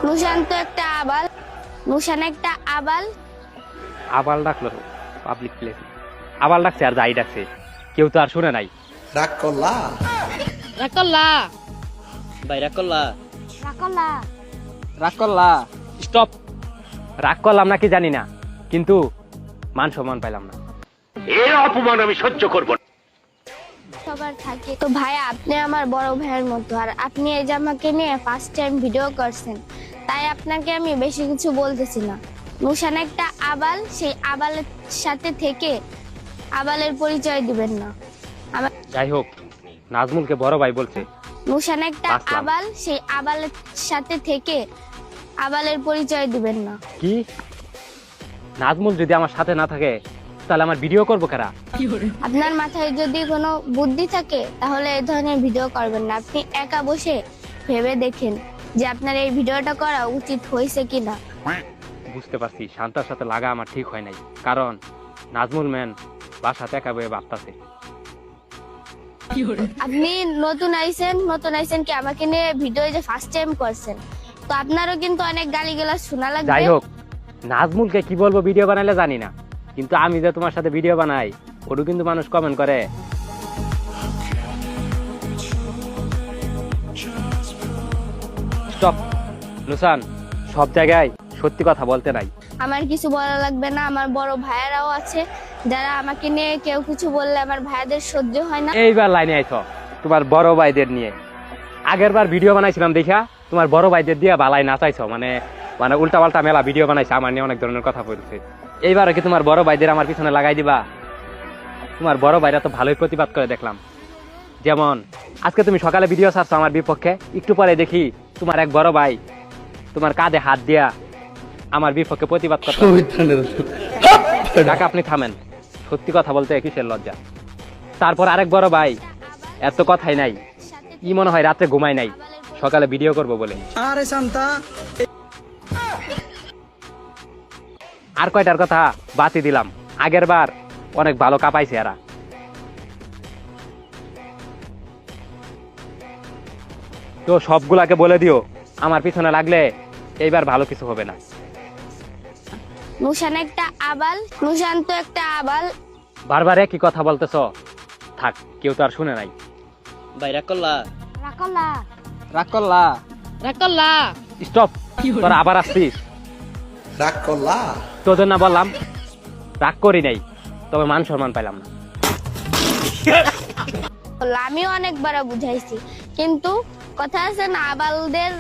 নুশান তো একটা আবাল, নুশান একটা আবাল। আবাল ডাকলো পাবলিক প্লেস, আবাল ডাকছে আর যাই ডাকছে, কেউ তো আর শুনে নাই। রাগ করলা রাগ করলা ভাই রাগ করলা, রাকলা রাগ করলা স্টপ। রাগ করলাম না কি জানি না, কিন্তু মান সম্মান পাইলাম না। এর অপমান আমি সহ্য করব না। সবার থাকে তো ভাই, আপনি আমার বড় ভাইয়ের মতো, আর আপনি এই যে আমাকে নিয়ে ফার্স্ট টাইম ভিডিও করছেন, তাই আপনাকে আমি বেশি কিছু বলতেছি না। নুশান একটা আবাল, সেই আবালের সাথে থেকে আবালের পরিচয় দিবেন না। যাই হোক, নাজমুলকে বড় ভাই বলছে। নুশান একটা বাসলাম। আবাল, সেই আবালের সাথে থেকে আবালের পরিচয় দিবেন না। কি নাজমুল যদি আমার সাথে না থাকে তাহলে আমার ভিডিও করবো কারা? আপনার মাথায় যদি কোনো বুদ্ধি থাকে তাহলে এই ধরনের ভিডিও করবেন না। আপনি একা বসে ভেবে দেখেন যে আপনার এই ভিডিওটা করা উচিত হয়েছে কিনা। বুঝতে পারছি শান্তার সাথে লাগা আমার ঠিক হয় নাই, কারণ নাজমুল ম্যান বাসাতে একা বয়ে ভাবতাছে। আপনি নতুন আইছেন কি আমাকে নিয়ে ভিডিও যে ফার্স্ট টাইম করছেন, তো আপনারও কিন্তু অনেক গালিগালাজ শোনা লাগবে। যাই হোক, নাজমুলকে কি বলবো ভিডিও বানাইলে জানি না, কিন্তু আমি যে তোমার সাথে ভিডিও বানাই ওটা কিন্তু মানুষ কমেন্ট করে। স্টপ নুসান, সব জায়গায় সত্যি কথা বলতে নাই। আমার কিছু বলা লাগবে না, আমার বড় ভাইয়েরাও আছে যারা আমাকে নিয়ে কেউ কিছু বললে আমার ভাইদের সহ্য হয় না। এইবার লাইনে আইছো তোমার বড় ভাইদের নিয়ে। আগের বার ভিডিও বানাইছিলাম দেখা তোমার বড় ভাইদের দিয়ে বালাই নাচাইছো, মানে মানে উল্টা পাল্টা মেলা ভিডিও বানাইছে, আমার নিয়ে অনেক ধরনের কথা বলছে। এইবার কি তোমার বড় ভাইদের আমার পিছনে লাগাই দিবা? তোমার বড় ভাইরা তো ভালোই প্রতিবাদ করে দেখলাম। যেমন আজকে তুমি সকালে ভিডিও ছাড়ছো আমার বিপক্ষে, একটু পরে দেখি তোমার এক বড় ভাই তোমার কাঁধে হাত দিয়া আমার বিপক্ষে প্রতিবাদ করতে। কাকা আপনি থামেন, সত্যি কথা বলতে কিসের লজ্জা? তারপর আরেক বড় ভাই এত কথাই নাই, কি মনে হয় রাতে ঘুমাই নাই সকালে ভিডিও করব বলে। আরে শান্তা আর কয়টার কথা বাতি দিলাম, আগের বার অনেক ভালো কাঁপাইছে এরা। তো সবগুলাকে বলে দিও আমার পিছনে লাগলে এইবার ভালো কিছু হবে না। নুশান একটা আবাল, নুশান তো একটা আবাল। বারবার কি কথা বলতেছ? থাক, কেউ তো আর শুনে নাই। ভাই রাগ করলা রাকলা রাগ করলা রাগ করলা স্টপ, তোরা আবার আসছিস? রাগ করলা তোদের না বললাম রাগ করি নাই, তবে মান সম্মান পাইলাম না। আমিও অনেকবার বুঝাইছি, কিন্তু কথা আছে না, আবালদের